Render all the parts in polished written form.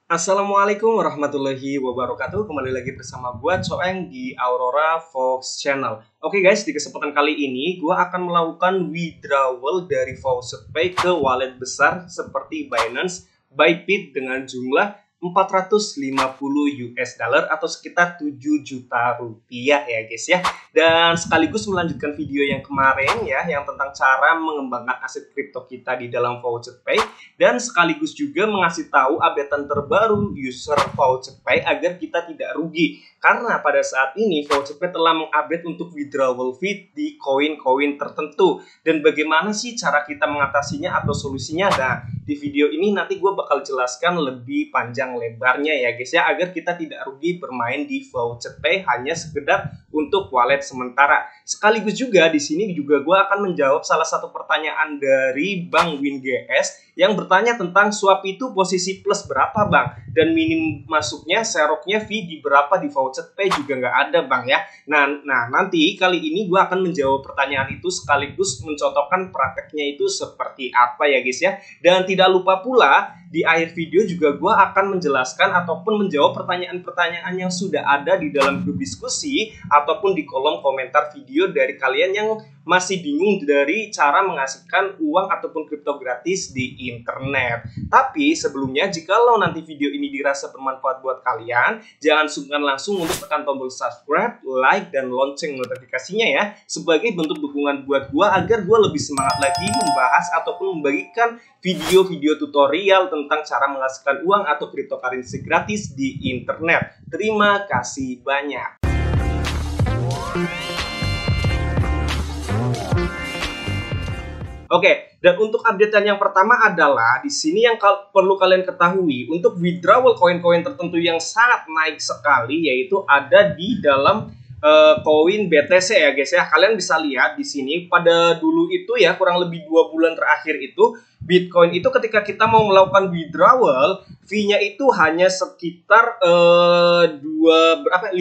Assalamualaikum warahmatullahi wabarakatuh. Kembali lagi bersama gua Coeng di Aurora Fox Channel. Oke guys, di kesempatan kali ini gua akan melakukan withdrawal dari Faucetpay ke wallet besar seperti Binance, Bybit dengan jumlah 450 US dollar atau sekitar 7 juta rupiah ya guys ya. Dan sekaligus melanjutkan video yang kemarin ya, yang tentang cara mengembangkan aset kripto kita di dalam Faucetpay, dan sekaligus juga mengasih tahu updatean terbaru user Faucetpay agar kita tidak rugi. Karena pada saat ini Faucetpay telah mengupdate untuk withdrawal fee di koin-koin tertentu. Dan bagaimana sih cara kita mengatasinya atau solusinya? Nah, di video ini nanti gue bakal jelaskan lebih panjang lebarnya ya guys ya, agar kita tidak rugi bermain di Faucetpay hanya sekedar untuk wallet sementara. Sekaligus juga di sini juga gue akan menjawab salah satu pertanyaan dari Bang WinGS yang bertanya tentang swap itu posisi plus berapa bang, dan minim masuknya seroknya fee di berapa di Faucetpay juga nggak ada bang ya. Nah nanti kali ini gue akan menjawab pertanyaan itu sekaligus mencontohkan prakteknya itu seperti apa ya guys ya. Dan tidak lupa pula di akhir video juga gue akan menjelaskan ataupun menjawab pertanyaan-pertanyaan yang sudah ada di dalam grup diskusi ataupun di kolom komentar video dari kalian yang masih bingung dari cara menghasilkan uang ataupun kripto gratis di internet. Tapi sebelumnya, jikalau nanti video ini dirasa bermanfaat buat kalian, jangan sungkan langsung untuk tekan tombol subscribe, like, dan lonceng notifikasinya ya, sebagai bentuk dukungan buat gua agar gua lebih semangat lagi membahas ataupun membagikan video-video tutorial tentang cara menghasilkan uang atau cryptocurrency gratis di internet. Terima kasih banyak. Oke, dan untuk updatean yang pertama adalah di sini yang perlu kalian ketahui untuk withdrawal koin-koin tertentu yang sangat naik sekali, yaitu ada di dalam koin BTC ya guys ya. Kalian bisa lihat di sini pada dulu itu ya, kurang lebih 2 bulan terakhir itu Bitcoin itu ketika kita mau melakukan withdrawal, fee-nya itu hanya sekitar 5.000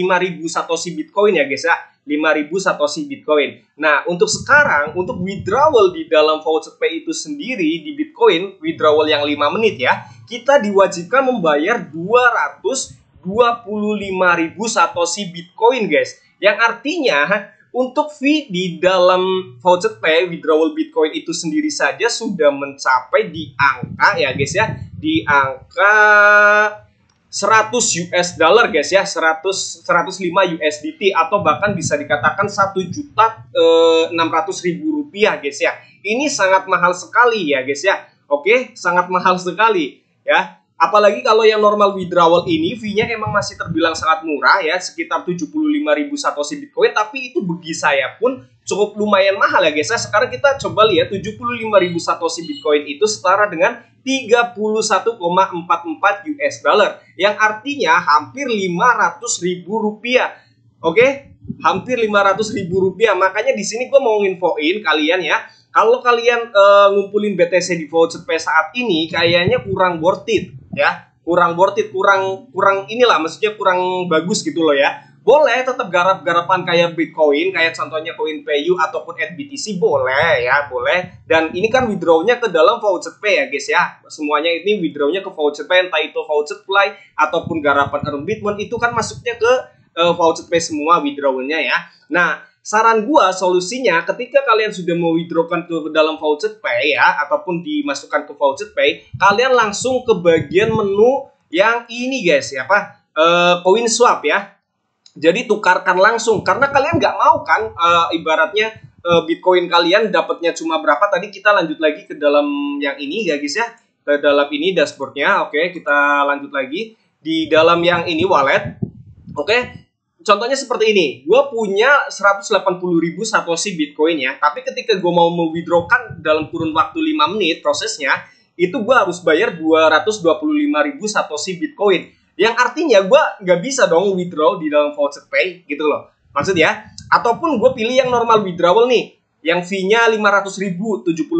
Satoshi Bitcoin ya guys ya. 5.000 Satoshi Bitcoin. Nah, untuk sekarang, untuk withdrawal di dalam Faucetpay itu sendiri di Bitcoin, withdrawal yang 5 menit ya, kita diwajibkan membayar 225.000 Satoshi Bitcoin guys. Yang artinya untuk fee di dalam Faucetpay withdrawal Bitcoin itu sendiri saja sudah mencapai di angka ya guys ya, di angka 100 US dollar guys ya, 105 USDT atau bahkan bisa dikatakan 1.600.000 rupiah guys ya. Ini sangat mahal sekali ya guys ya. Oke, sangat mahal sekali ya. Apalagi kalau yang normal withdrawal ini fee-nya emang masih terbilang sangat murah ya, sekitar 75.000 Satoshi Bitcoin, tapi itu bagi saya pun cukup lumayan mahal ya guys ya. Sekarang kita coba lihat 75.000 Satoshi Bitcoin itu setara dengan 31,44 US dollar, yang artinya hampir 500.000 rupiah. Oke, hampir 500.000 rupiah. Makanya di sini gue mau nginfoin kalian ya, kalau kalian ngumpulin BTC di Faucetpay saat ini kayaknya kurang worth it ya, kurang worth it, kurang inilah, maksudnya kurang bagus gitu loh ya. Boleh tetap garap-garapan kayak Bitcoin, kayak contohnya CoinPayu ataupun BTC boleh ya, boleh. Dan ini kan withdrawnya ke dalam Faucetpay ya guys ya. Semuanya ini withdrawnya ke Faucetpay, entah itu Faucetfly ataupun garapan Earnbitman, itu kan masuknya ke Faucetpay semua withdrawnya ya. Nah, saran gua solusinya ketika kalian sudah mau withdrawkan ke dalam Faucetpay ya, ataupun dimasukkan ke Faucetpay, kalian langsung ke bagian menu yang ini guys ya, Coin Swap ya. Jadi tukarkan langsung, karena kalian nggak mau kan ibaratnya Bitcoin kalian dapatnya cuma berapa. Tadi kita lanjut lagi ke dalam yang ini ya guys ya, ke dalam ini dashboardnya. Oke, kita lanjut lagi di dalam yang ini wallet. Oke, contohnya seperti ini, gue punya 180.000 Satoshi Bitcoin ya, tapi ketika gue mau withdrawkan dalam kurun waktu 5 menit prosesnya, itu gue harus bayar 225.000 Satoshi Bitcoin. Yang artinya gue nggak bisa dong withdraw di dalam Faucetpay gitu loh, maksudnya. Ataupun gue pilih yang normal withdrawal nih, yang fee-nya 500.000, 75.000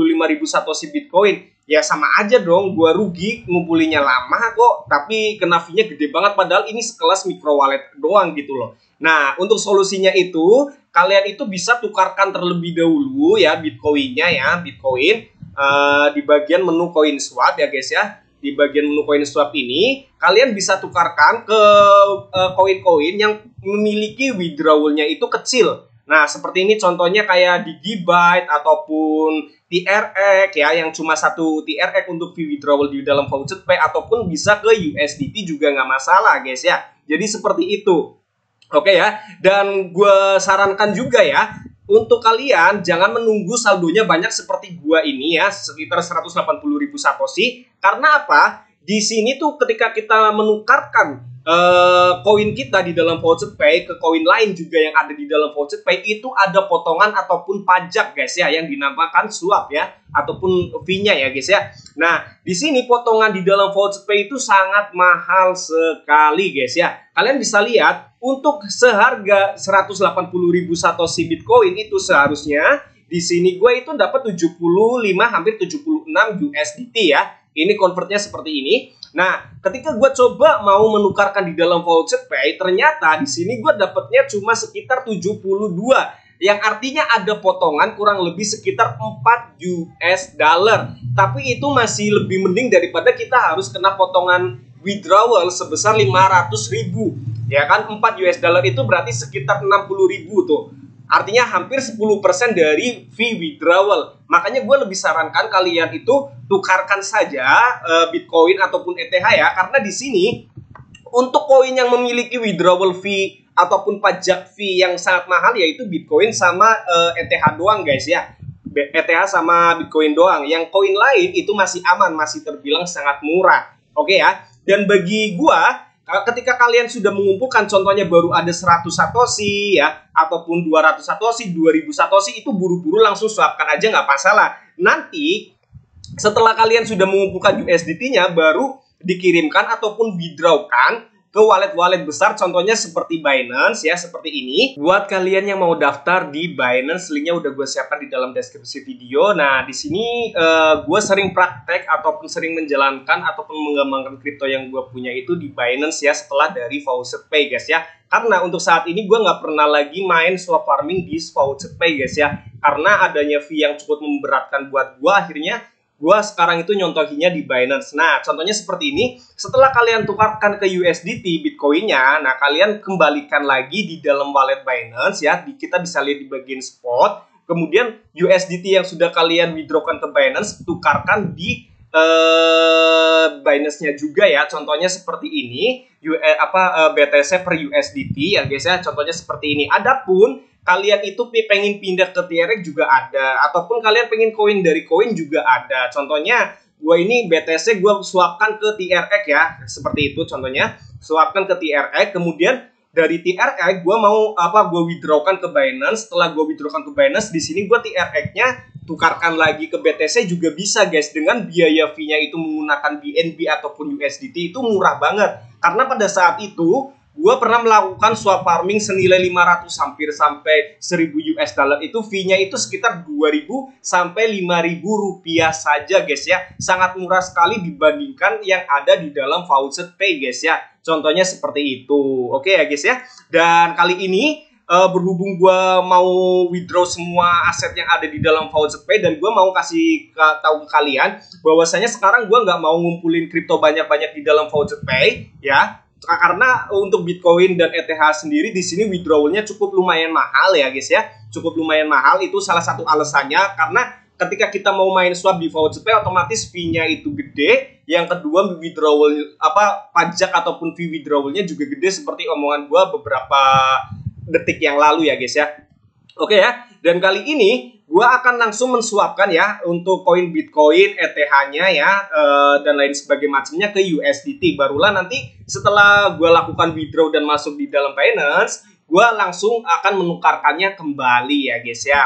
Satoshi Bitcoin. Ya sama aja dong, gue rugi, ngumpulinnya lama kok, tapi kena fee-nya gede banget, padahal ini sekelas micro wallet doang gitu loh. Nah, untuk solusinya itu, kalian itu bisa tukarkan terlebih dahulu ya Bitcoin-nya ya, Bitcoin di bagian menu Coin Swap ya guys ya. di bagian menu koin swap ini, kalian bisa tukarkan ke koin-koin yang memiliki withdrawalnya itu kecil. Nah, seperti ini contohnya kayak Digibyte ataupun TRX ya, yang cuma satu TRX untuk fee withdrawal di dalam VoucherPay, ataupun bisa ke USDT juga nggak masalah guys ya. Jadi seperti itu. Oke ya, dan gue sarankan juga ya, untuk kalian jangan menunggu saldonya banyak seperti gua ini ya, sekitar 180.000 satoshi. Karena apa? Di sini tuh ketika kita menukarkan koin kita di dalam VoucherPay ke koin lain juga yang ada di dalam VoucherPay, itu ada potongan ataupun pajak guys ya, yang dinamakan swap ya, ataupun fee-nya ya guys ya. Nah, di sini potongan di dalam VoucherPay itu sangat mahal sekali guys ya. Kalian bisa lihat, untuk seharga 180.000 satoshi Bitcoin itu seharusnya di sini gue itu dapat 75 hampir 76 USDT ya. Ini convertnya seperti ini. Nah, ketika gue coba mau menukarkan di dalam VoucherPay, ternyata di sini gue dapatnya cuma sekitar 72, yang artinya ada potongan kurang lebih sekitar 4 US dollar. Tapi itu masih lebih mending daripada kita harus kena potongan withdrawal sebesar 500.000. Ya kan, 4 US dollar itu berarti sekitar 60.000 tuh. Artinya hampir 10% dari fee withdrawal. Makanya gue lebih sarankan kalian itu tukarkan saja Bitcoin ataupun ETH ya. Karena di sini untuk koin yang memiliki withdrawal fee ataupun pajak fee yang sangat mahal yaitu Bitcoin sama ETH doang guys ya. ETH sama Bitcoin doang. Yang koin lain itu masih aman, masih terbilang sangat murah. Oke ya. Dan bagi gue, ketika kalian sudah mengumpulkan contohnya baru ada 100 satoshi ya, ataupun 200 satoshi, 2000 satoshi, itu buru-buru langsung swapkan aja nggak masalah. Nanti setelah kalian sudah mengumpulkan USDT-nya baru dikirimkan ataupun withdrawkan ke wallet-wallet besar, contohnya seperti Binance ya, seperti ini. Buat kalian yang mau daftar di Binance, linknya udah gue siapkan di dalam deskripsi video. Nah, di sini gue sering praktek ataupun sering menjalankan ataupun mengembangkan kripto yang gue punya itu di Binance ya, setelah dari VoucherPay guys ya. Karena untuk saat ini gue nggak pernah lagi main swap farming di VoucherPay guys ya. Karena adanya fee yang cukup memberatkan buat gue, akhirnya gue sekarang itu nyontohinya di Binance. Nah, contohnya seperti ini. Setelah kalian tukarkan ke USDT Bitcoin-nya, nah kalian kembalikan lagi di dalam wallet Binance ya. Kita bisa lihat di bagian spot. Kemudian USDT yang sudah kalian withdrawkan ke Binance, tukarkan di Binance-nya juga ya. Contohnya seperti ini, BTC per USDT ya guys ya. Contohnya seperti ini. Adapun kalian itu pengen pindah ke TRX juga ada, ataupun kalian pengen koin dari koin juga ada. Contohnya gue ini BTC gue swapkan ke TRX ya, seperti itu contohnya, swapkan ke TRX. Kemudian dari TRX gue mau gue withdrawkan ke Binance. Setelah gue withdrawkan ke Binance, di sini gue TRX-nya tukarkan lagi ke BTC juga bisa guys, dengan biaya fee-nya itu menggunakan BNB ataupun USDT itu murah banget. Karena pada saat itu gue pernah melakukan swap farming senilai 500 hampir sampai 1000 US dollar, itu fee-nya itu sekitar 2000 sampai 5000 rupiah saja guys ya. Sangat murah sekali dibandingkan yang ada di dalam VoucherPay guys ya. Contohnya seperti itu. Oke ya guys ya. Dan kali ini berhubung gue mau withdraw semua aset yang ada di dalam VoucherPay, dan gue mau kasih tahu ke kalian bahwasanya sekarang gue nggak mau ngumpulin kripto banyak-banyak di dalam VoucherPay ya. Karena untuk Bitcoin dan ETH sendiri di sini withdrawalnya cukup lumayan mahal ya guys ya. Cukup lumayan mahal, itu salah satu alasannya. Karena ketika kita mau main swap di VoucherPay, otomatis fee-nya itu gede. Yang kedua, withdrawal pajak ataupun fee withdrawalnya juga gede, seperti omongan gua beberapa detik yang lalu ya guys ya. Oke ya. Dan kali ini gua akan langsung mensuapkan ya untuk koin Bitcoin, ETH-nya ya, dan lain sebagainya macamnya ke USDT. Barulah nanti setelah gue lakukan withdraw dan masuk di dalam Binance, gue langsung akan menukarkannya kembali ya guys ya.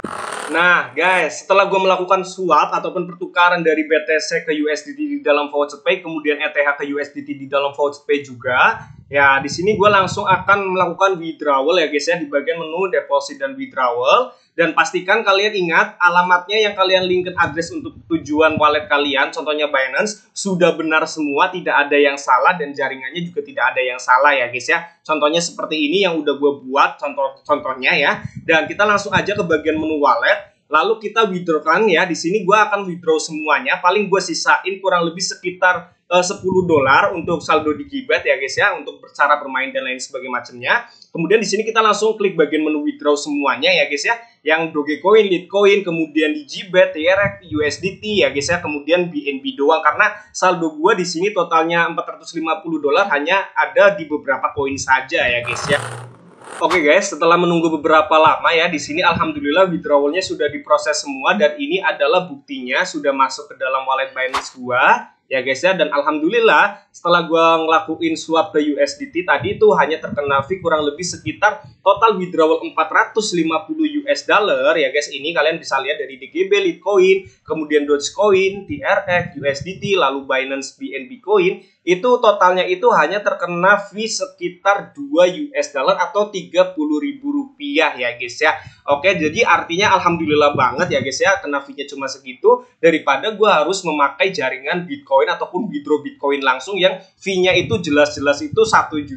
Nah guys, setelah gue melakukan swap ataupun pertukaran dari BTC ke USDT di dalam VoucherPay, kemudian ETH ke USDT di dalam VoucherPay juga, ya di sini gue langsung akan melakukan withdrawal ya guys ya, di bagian menu deposit dan withdrawal. Dan pastikan kalian ingat alamatnya yang kalian linkkan address untuk tujuan wallet kalian, contohnya Binance, sudah benar semua, tidak ada yang salah, dan jaringannya juga tidak ada yang salah ya guys ya. Contohnya seperti ini yang udah gue buat contohnya ya. Dan kita langsung aja ke bagian menu wallet. lalu kita withdrawkan ya. Di sini gue akan withdraw semuanya, paling gue sisain kurang lebih sekitar $10 untuk saldo di Gibet ya guys ya, untuk cara bermain dan lain sebagainya macamnya. Kemudian di sini kita langsung klik bagian menu withdraw semuanya ya guys ya, yang Dogecoin, Litecoin, kemudian di Gibet, TRX, USDT ya guys ya, kemudian BNB doang, karena saldo gua di sini totalnya $450 hanya ada di beberapa koin saja ya guys ya. Oke guys, setelah menunggu beberapa lama ya, di sini alhamdulillah withdrawalnya sudah diproses semua, dan ini adalah buktinya sudah masuk ke dalam wallet Binance gua ya guys ya. Dan alhamdulillah setelah gua ngelakuin swap ke USDT tadi itu hanya terkena fee kurang lebih sekitar total withdrawal $450 ya guys. Ini kalian bisa lihat dari DGB, Litecoin, kemudian Dogecoin, TRX, USDT, lalu Binance BNB Coin, itu totalnya itu hanya terkena fee sekitar $2 atau Rp30.000 ya guys ya. Oke, jadi artinya alhamdulillah banget ya guys ya, kena fee-nya cuma segitu daripada gua harus memakai jaringan Bitcoin ataupun withdraw Bitcoin langsung yang fee-nya itu jelas-jelas itu 1,5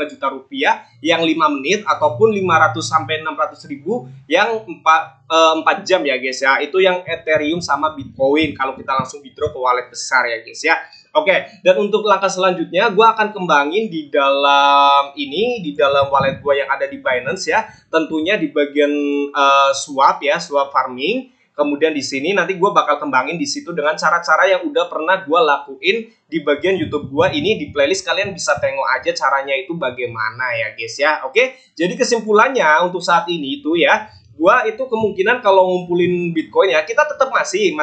juta rupiah yang 5 menit ataupun 500 sampai 600 ribu yang 4 jam ya guys ya. Itu yang Ethereum sama Bitcoin kalau kita langsung withdraw ke wallet besar ya guys ya. Oke, dan untuk langkah selanjutnya gue akan kembangin di dalam wallet gue yang ada di Binance ya. Tentunya di bagian swap ya, swap farming. Kemudian di sini nanti gue bakal kembangin di situ dengan cara-cara yang udah pernah gue lakuin di bagian YouTube gue ini, di playlist kalian bisa tengok aja caranya itu bagaimana ya guys ya. Oke, jadi kesimpulannya untuk saat ini itu ya, gua itu kemungkinan kalau ngumpulin Bitcoin ya, kita tetap masih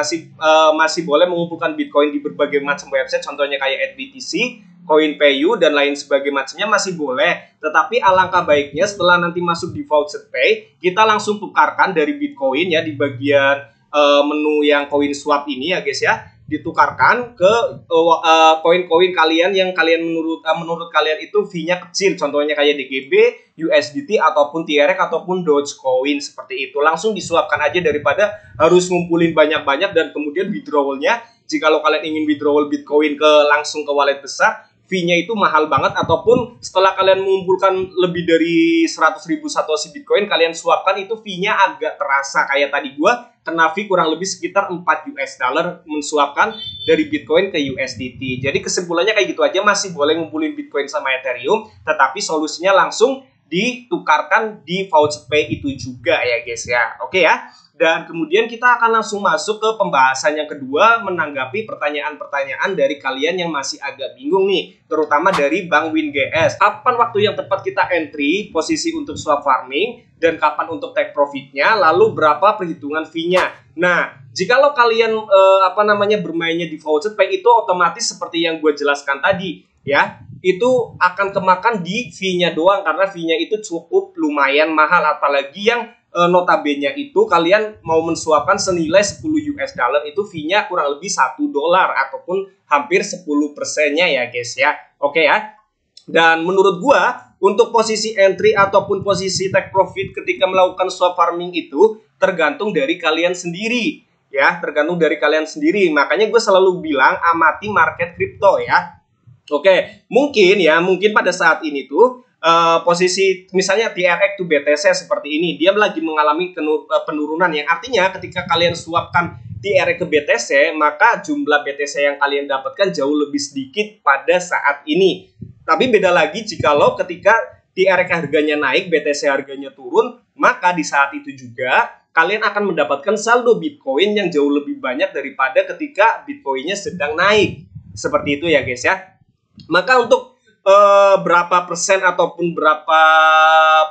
boleh mengumpulkan Bitcoin di berbagai macam website, contohnya kayak @BTC, CoinPayu dan lain sebagainya macamnya masih boleh. Tetapi alangkah baiknya setelah nanti masuk di Voucher Pay, kita langsung tukarkan dari Bitcoin ya di bagian menu yang Coin Swap ini ya guys ya, ditukarkan ke koin-koin kalian yang kalian menurut kalian itu fee-nya kecil, contohnya kayak DGB, USDT ataupun TRX ataupun Dogecoin seperti itu. Langsung disuapkan aja daripada harus ngumpulin banyak-banyak dan kemudian withdrawalnya, jika kalian ingin withdrawal Bitcoin langsung ke wallet besar, fee-nya itu mahal banget, ataupun setelah kalian mengumpulkan lebih dari 100.000 Satoshi Bitcoin kalian suapkan, itu fee-nya agak terasa kayak tadi gua kena fee kurang lebih sekitar $4 mensuapkan dari Bitcoin ke USDT. Jadi kesimpulannya kayak gitu aja, masih boleh ngumpulin Bitcoin sama Ethereum, tetapi solusinya langsung ditukarkan di Voucher Pay itu juga ya guys ya. Oke ya. Dan kemudian kita akan langsung masuk ke pembahasan yang kedua, menanggapi pertanyaan-pertanyaan dari kalian yang masih agak bingung nih, terutama dari Bang WinGS. Kapan waktu yang tepat kita entry, posisi untuk swap farming, dan kapan untuk take profitnya, lalu berapa perhitungan fee-nya. Nah, jikalau kalian bermainnya di Voucher Pay, itu otomatis seperti yang gue jelaskan tadi ya, itu akan kemakan di fee-nya doang, karena fee-nya itu cukup lumayan mahal, apalagi yang notabene itu kalian mau mensuapkan senilai $10 itu fee-nya kurang lebih $1 ataupun hampir 10%-nya ya guys ya. Oke ya. Dan menurut gua untuk posisi entry ataupun posisi take profit ketika melakukan swap farming itu tergantung dari kalian sendiri ya, tergantung dari kalian sendiri. Makanya gue selalu bilang amati market kripto ya. Oke, mungkin pada saat ini tuh posisi misalnya TRX to BTC seperti ini, dia lagi mengalami penurunan, yang artinya ketika kalian suapkan TRX ke BTC, maka jumlah BTC yang kalian dapatkan jauh lebih sedikit pada saat ini. Tapi beda lagi jikalau ketika TRX harganya naik, BTC harganya turun, maka di saat itu juga kalian akan mendapatkan saldo Bitcoin yang jauh lebih banyak daripada ketika Bitcoinnya sedang naik. Seperti itu ya guys ya. Maka untuk berapa persen ataupun berapa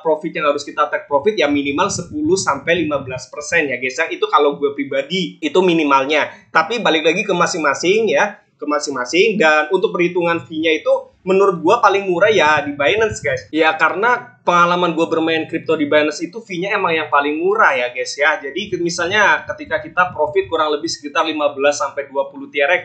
profit yang harus kita take profit, ya minimal 10-15% ya guys ya. Itu kalau gue pribadi itu minimalnya. Tapi balik lagi ke masing-masing ya, ke masing-masing. Dan untuk perhitungan fee-nya itu menurut gue paling murah ya di Binance guys. Ya karena pengalaman gue bermain kripto di Binance itu fee-nya emang yang paling murah ya guys ya. Jadi misalnya ketika kita profit kurang lebih sekitar 15-20 TRX,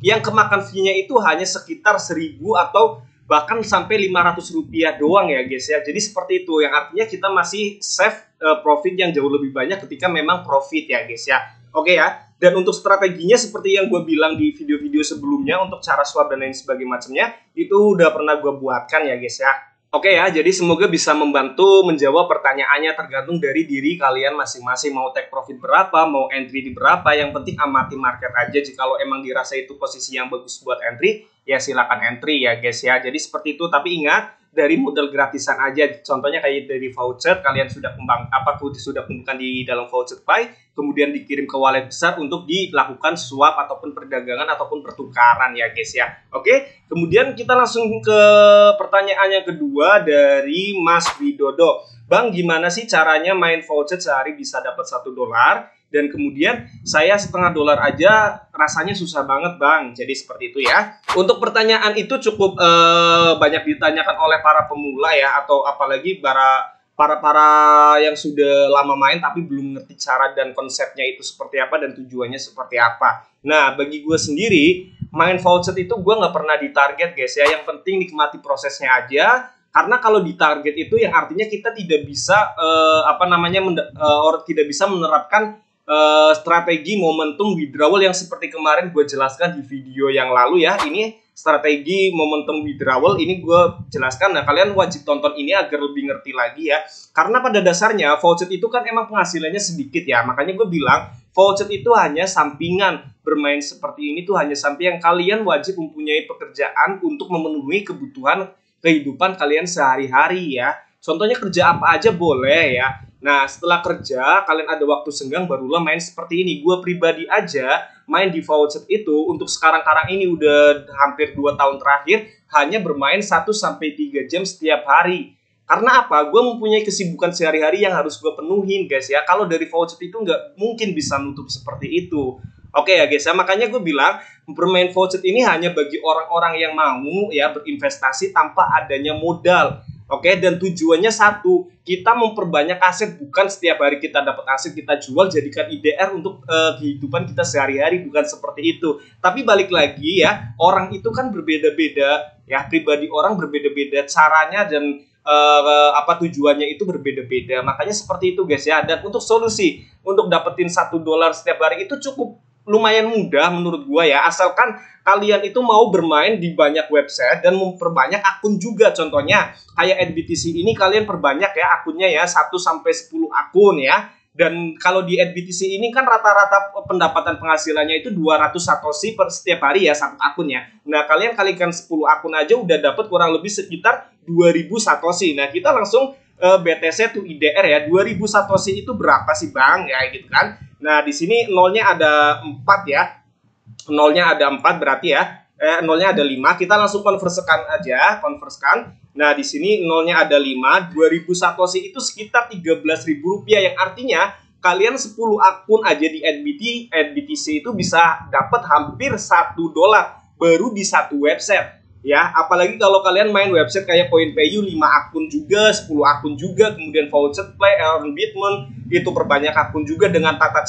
yang kemakan fee-nya itu hanya sekitar 1.000 atau bahkan sampai Rp500 doang ya guys ya. Jadi seperti itu, yang artinya kita masih save profit yang jauh lebih banyak ketika memang profit ya guys ya. Oke ya. Dan untuk strateginya seperti yang gue bilang di video-video sebelumnya, untuk cara swap dan lain sebagainya macamnya itu udah pernah gue buatkan ya guys ya. Oke ya, jadi semoga bisa membantu menjawab pertanyaannya, tergantung dari diri kalian masing-masing, mau take profit berapa, mau entry di berapa, yang penting amati market aja. Jikalau emang dirasa itu posisi yang bagus buat entry, ya silakan entry ya guys ya. Jadi seperti itu, tapi ingat dari modal gratisan aja, contohnya kayak dari voucher, kalian sudah sudah kumpulkan di dalam voucher Pi, kemudian dikirim ke wallet besar untuk dilakukan swap ataupun perdagangan ataupun pertukaran ya guys ya. Oke, kemudian kita langsung ke pertanyaan yang kedua dari Mas Widodo. Bang, gimana sih caranya main voucher sehari bisa dapat $1? Dan kemudian saya $0,5 aja rasanya susah banget bang. Jadi seperti itu ya. Untuk pertanyaan itu cukup banyak ditanyakan oleh para pemula ya, atau apalagi para yang sudah lama main tapi belum ngerti cara dan konsepnya itu seperti apa dan tujuannya seperti apa. Nah, bagi gue sendiri main voucher itu gue nggak pernah ditarget guys ya. Yang penting nikmati prosesnya aja. Karena kalau ditarget itu yang artinya kita tidak bisa tidak bisa menerapkan strategi momentum withdrawal yang seperti kemarin gue jelaskan di video yang lalu ya. Ini strategi momentum withdrawal ini gue jelaskan. Nah, kalian wajib tonton ini agar lebih ngerti lagi ya. Karena pada dasarnya voucher itu kan emang penghasilannya sedikit ya. Makanya gue bilang voucher itu hanya sampingan. Bermain seperti ini tuh hanya sampingan. Kalian wajib mempunyai pekerjaan untuk memenuhi kebutuhan kehidupan kalian sehari-hari ya. Contohnya kerja apa aja boleh ya. Nah, setelah kerja, kalian ada waktu senggang, barulah main seperti ini. Gue pribadi aja main di voucher itu untuk sekarang-karang ini udah hampir 2 tahun terakhir, hanya bermain 1-3 jam setiap hari. Karena apa? Gue mempunyai kesibukan sehari-hari yang harus gue penuhin, guys ya. Kalau dari voucher itu nggak mungkin bisa nutup seperti itu. Oke ya guys ya, makanya gue bilang bermain voucher ini hanya bagi orang-orang yang mau ya berinvestasi tanpa adanya modal. Oke, dan tujuannya satu, kita memperbanyak aset, bukan setiap hari kita dapat aset kita jual jadikan IDR untuk kehidupan kita sehari-hari, bukan seperti itu. Tapi balik lagi ya, orang itu kan berbeda-beda ya, pribadi orang berbeda-beda caranya dan tujuannya itu berbeda-beda. Makanya seperti itu guys ya. Dan untuk solusi untuk dapetin $1 setiap hari itu cukup lumayan mudah menurut gua ya, asalkan kalian itu mau bermain di banyak website dan memperbanyak akun juga. Contohnya kayak AdBTC ini kalian perbanyak ya akunnya ya, 1-10 akun ya. Dan kalau di AdBTC ini kan rata-rata pendapatan penghasilannya itu 200 satoshi per setiap hari ya, satu akun ya. Nah, kalian kalikan 10 akun aja udah dapat kurang lebih sekitar 2000 satoshi. Nah, kita langsung BTC to IDR ya. 2000 satoshi itu berapa sih bang? Ya gitu kan. Nah, di sini nolnya ada 4 ya. Nolnya ada 4 berarti ya. Nolnya ada 5. Kita langsung konversikan aja, konversikan. Nah, di sini nolnya ada 5. 2000 satoshi itu sekitar Rp13.000 yang artinya kalian 10 akun aja di AdBTC itu bisa dapat hampir $1 baru di satu website. Ya, apalagi kalau kalian main website kayak CoinPayu 5 akun juga, 10 akun juga, kemudian voucher play, earn Bitcoin, itu perbanyak akun juga dengan tata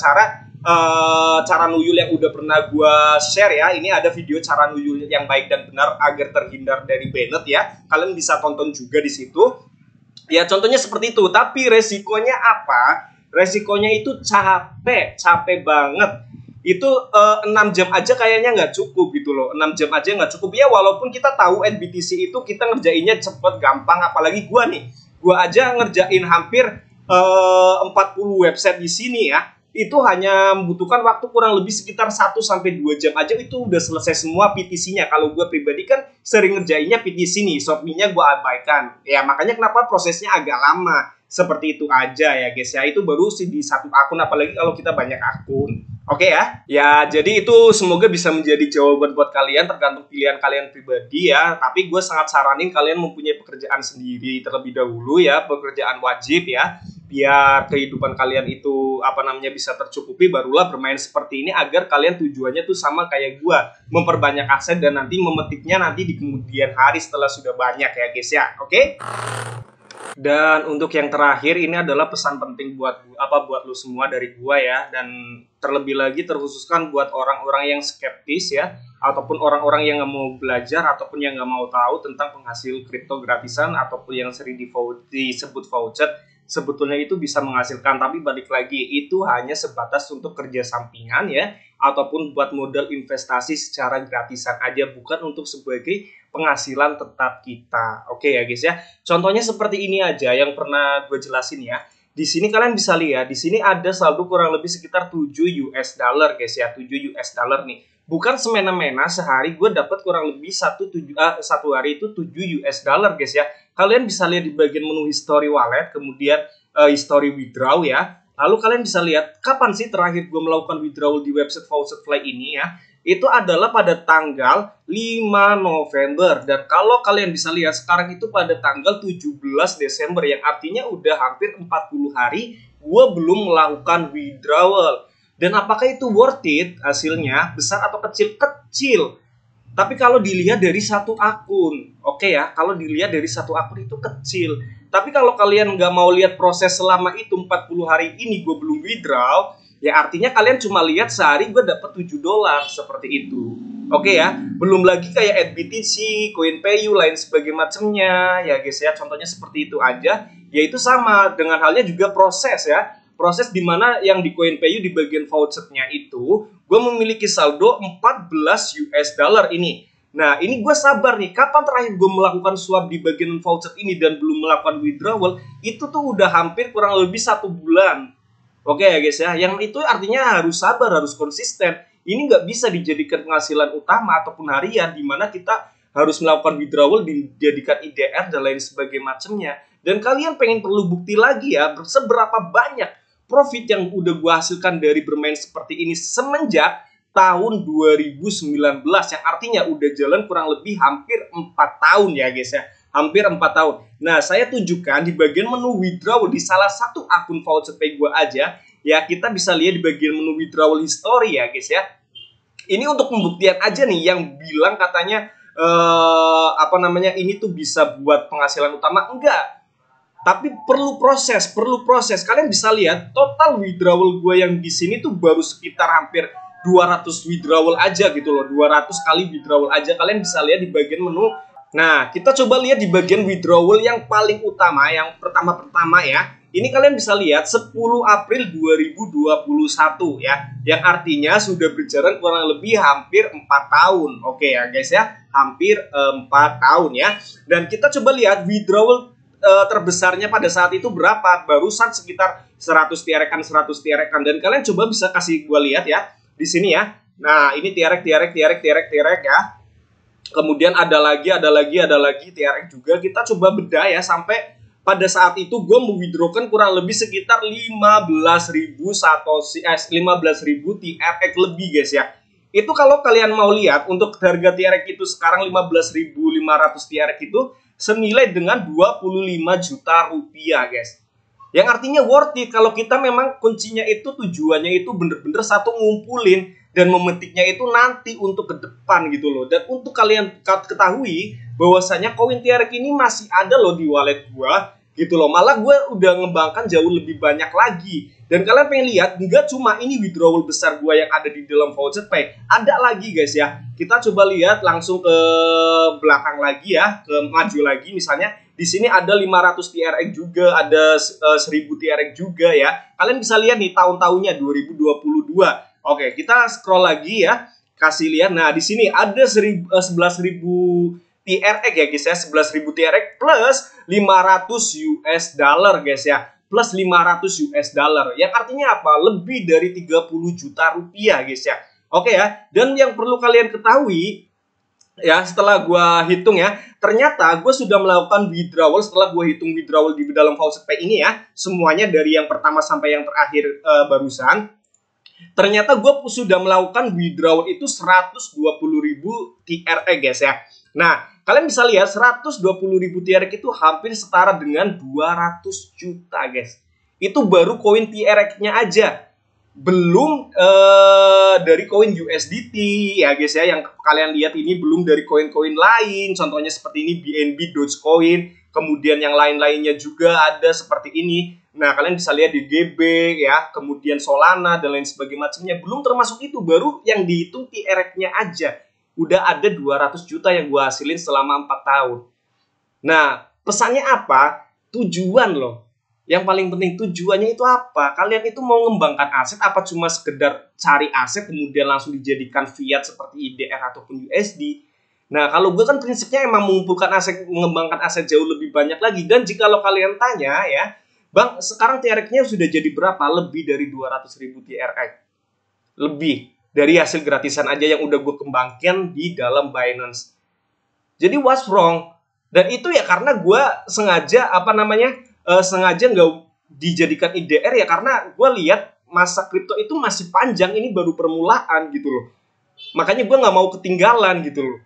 cara nuyul yang udah pernah gue share ya. Ini ada video cara nuyul yang baik dan benar agar terhindar dari bailout ya. Kalian bisa tonton juga di situ. Ya, contohnya seperti itu. Tapi resikonya apa? Resikonya itu capek banget. Itu 6 jam aja kayaknya nggak cukup gitu loh. 6 jam aja nggak cukup ya, walaupun kita tahu AdBTC itu kita ngerjainnya cepet, gampang. Apalagi gua aja ngerjain hampir 40 website di sini ya. Itu hanya membutuhkan waktu kurang lebih sekitar 1-2 jam aja itu udah selesai semua PTC-nya. Kalau gue pribadi kan sering ngerjainnya PTC nih, Shopee-nya gue abaikan. Ya makanya kenapa prosesnya agak lama. Seperti itu aja ya guys ya. Itu baru sih di satu akun, apalagi kalau kita banyak akun. Oke ya. Ya, jadi itu semoga bisa menjadi jawaban buat kalian, tergantung pilihan kalian pribadi ya. Tapi gue sangat saranin kalian mempunyai pekerjaan sendiri terlebih dahulu ya, pekerjaan wajib ya. Biar kehidupan kalian itu bisa tercukupi, barulah bermain seperti ini agar kalian tujuannya tuh sama kayak gue, memperbanyak aset dan nanti memetiknya nanti di kemudian hari setelah sudah banyak ya guys ya. Oke? Dan untuk yang terakhir ini adalah pesan penting buat lu semua dari gua ya, dan terlebih lagi terkhususkan buat orang-orang yang skeptis ya, ataupun orang-orang yang nggak mau belajar ataupun yang nggak mau tahu tentang penghasil kripto gratisan ataupun yang sering disebut voucher. sebetulnya itu bisa menghasilkan, tapi balik lagi itu hanya sebatas untuk kerja sampingan ya, ataupun buat modal investasi secara gratisan aja, bukan untuk sebagai penghasilan tetap kita. Oke ya guys ya. Contohnya seperti ini aja yang pernah gue jelasin ya. Di sini kalian bisa lihat, di sini ada saldo kurang lebih sekitar 7 US dollar guys ya, 7 US dollar nih. Bukan semena-mena sehari gue dapat kurang lebih satu hari itu 7 US dollar guys ya. Kalian bisa lihat di bagian menu history wallet, kemudian history withdraw ya. Lalu kalian bisa lihat kapan sih terakhir gue melakukan withdrawal di website Faucetfly ini ya. Itu adalah pada tanggal 5 November. Dan kalau kalian bisa lihat sekarang itu pada tanggal 17 Desember. Yang artinya udah hampir 40 hari gue belum melakukan withdrawal. Dan apakah itu worth it hasilnya? Besar atau kecil? Kecil. Tapi kalau dilihat dari satu akun, oke ya, kalau dilihat dari satu akun itu kecil. Tapi kalau kalian nggak mau lihat proses selama itu 40 hari ini gue belum withdraw, ya artinya kalian cuma lihat sehari gue dapat 7 dolar seperti itu. Oke ya, belum lagi kayak BTC, CoinPayu, lain sebagainya macamnya ya guys ya. Contohnya seperti itu aja. Yaitu sama dengan halnya juga proses ya. Proses dimana yang di CoinPayu di bagian vouchernya itu gue memiliki saldo 14 US dollar ini. Nah ini gue sabar nih, kapan terakhir gue melakukan swap di bagian voucher ini dan belum melakukan withdrawal, itu tuh udah hampir kurang lebih 1 bulan. Oke ya guys ya, yang itu artinya harus sabar, harus konsisten. Ini nggak bisa dijadikan penghasilan utama ataupun harian, dimana kita harus melakukan withdrawal, dijadikan IDR dan lain sebagainya macamnya. Dan kalian pengen perlu bukti lagi ya, seberapa banyak profit yang udah gue hasilkan dari bermain seperti ini semenjak tahun 2019, yang artinya udah jalan kurang lebih hampir 4 tahun ya guys ya, hampir 4 tahun. Nah saya tunjukkan di bagian menu withdrawal di salah satu akun Faucetpay gue aja ya. Kita bisa lihat di bagian menu withdrawal history ya guys ya. Ini untuk pembuktian aja nih, yang bilang katanya ini tuh bisa buat penghasilan utama. Enggak, tapi perlu proses. Kalian bisa lihat total withdrawal gue yang di sini tuh baru sekitar hampir 200 withdrawal aja gitu loh. 200 kali withdrawal aja. Kalian bisa lihat di bagian menu. Nah, kita coba lihat di bagian withdrawal yang paling utama, yang pertama ya. Ini kalian bisa lihat 10 April 2021 ya. Yang artinya sudah berjalan kurang lebih hampir 4 tahun. Oke ya guys ya, hampir 4 tahun ya. Dan kita coba lihat withdrawal terbesarnya pada saat itu berapa? Barusan sekitar 100 TRX-an. Dan kalian coba bisa kasih gue lihat ya di sini ya. Nah ini TRX ya. Kemudian ada lagi TRX juga. Kita coba bedah ya, sampai pada saat itu gue mewithdrawkan kurang lebih sekitar 15.000 TRX lebih guys ya. Itu kalau kalian mau lihat untuk harga TRX itu sekarang 15.500 TRX itu senilai dengan 25 juta rupiah guys. Yang artinya worth it kalau kita memang kuncinya itu, tujuannya itu bener-bener satu ngumpulin dan memetiknya itu nanti untuk ke depan gitu loh. Dan untuk kalian ketahui bahwasanya koin TRX ini masih ada loh di wallet gua gitu loh. Malah gue udah ngembangkan jauh lebih banyak lagi. Dan kalian pengen lihat, nggak cuma ini withdrawal besar gue yang ada di dalam Faucetpay, ada lagi guys ya. Kita coba lihat langsung ke belakang lagi ya, ke maju lagi misalnya. Di sini ada 500 TRX juga, ada 1000 TRX juga ya. Kalian bisa lihat nih tahun-tahunnya 2022. Oke, kita scroll lagi ya, kasih lihat. Nah di sini ada 11.000 TRX ya guys ya, 11.000 TRX plus 500 US dollar guys ya, plus 500 US dollar, yang artinya apa? Lebih dari 30 juta rupiah guys ya. Oke ya, dan yang perlu kalian ketahui ya, setelah gua hitung ya, ternyata gue sudah melakukan withdrawal. Setelah gue hitung withdrawal di dalam Faucetpay ini ya, semuanya dari yang pertama sampai yang terakhir barusan, ternyata gue sudah melakukan withdrawal itu 120.000 TRX guys ya. Nah, kalian bisa lihat 120.000 TRX itu hampir setara dengan 200 juta guys. Itu baru koin TRX-nya aja. Belum dari koin USDT ya guys ya, yang kalian lihat ini belum dari koin-koin lain. Contohnya seperti ini BNB, Dogecoin, kemudian yang lain-lainnya juga ada seperti ini. Nah, kalian bisa lihat di GB ya, kemudian Solana dan lain sebagainya macamnya. Belum termasuk itu, baru yang dihitung TRX-nya aja. Udah ada 200 juta yang gue hasilin selama 4 tahun. Nah, pesannya apa? Tujuan loh. Yang paling penting tujuannya itu apa? Kalian itu mau mengembangkan aset apa cuma sekedar cari aset kemudian langsung dijadikan fiat seperti IDR ataupun USD? Nah, kalau gue kan prinsipnya emang mengumpulkan aset, mengembangkan aset jauh lebih banyak lagi. Dan jika lo kalian tanya ya, Bang, sekarang TRX-nya sudah jadi berapa? Lebih dari 200.000 TRX. Lebih dari hasil gratisan aja yang udah gue kembangkan di dalam Binance. Jadi what's wrong? Dan itu ya karena gue sengaja sengaja nggak dijadikan IDR ya karena gue lihat masa kripto itu masih panjang, ini baru permulaan gitu loh. Makanya gue nggak mau ketinggalan gitu loh.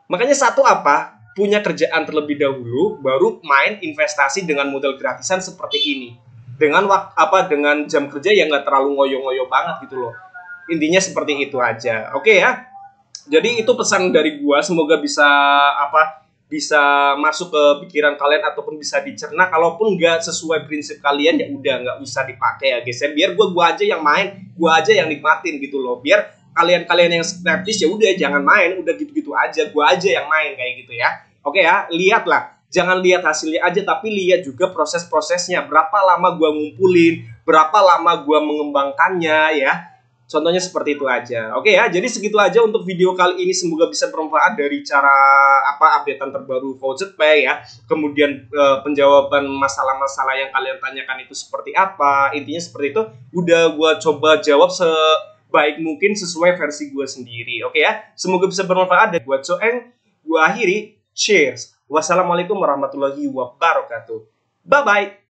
Makanya satu apa? Punya kerjaan terlebih dahulu, baru main investasi dengan modal gratisan seperti ini. Dengan jam kerja yang nggak terlalu ngoyo-ngoyo banget gitu loh. Intinya seperti itu aja. Oke ya. Jadi itu pesan dari gua, semoga bisa masuk ke pikiran kalian ataupun bisa dicerna. Kalaupun nggak sesuai prinsip kalian ya udah nggak usah dipakai ya guys. Biar gua aja yang main, gua aja yang nikmatin gitu loh. Biar kalian yang skeptis ya udah jangan main, udah gitu-gitu aja, gua aja yang main kayak gitu ya. Oke ya, lihatlah. Jangan lihat hasilnya aja tapi lihat juga proses-prosesnya. Berapa lama gua ngumpulin, berapa lama gua mengembangkannya ya. Contohnya seperti itu aja. Oke ya, jadi segitu aja untuk video kali ini. Semoga bisa bermanfaat dari cara updatean terbaru Faucet Pay ya. Kemudian penjawaban masalah-masalah yang kalian tanyakan itu seperti apa. Intinya seperti itu. Udah gue coba jawab sebaik mungkin sesuai versi gue sendiri. Oke ya, semoga bisa bermanfaat. Dan gue Coeng, gue akhiri. Cheers. Wassalamualaikum warahmatullahi wabarakatuh. Bye-bye.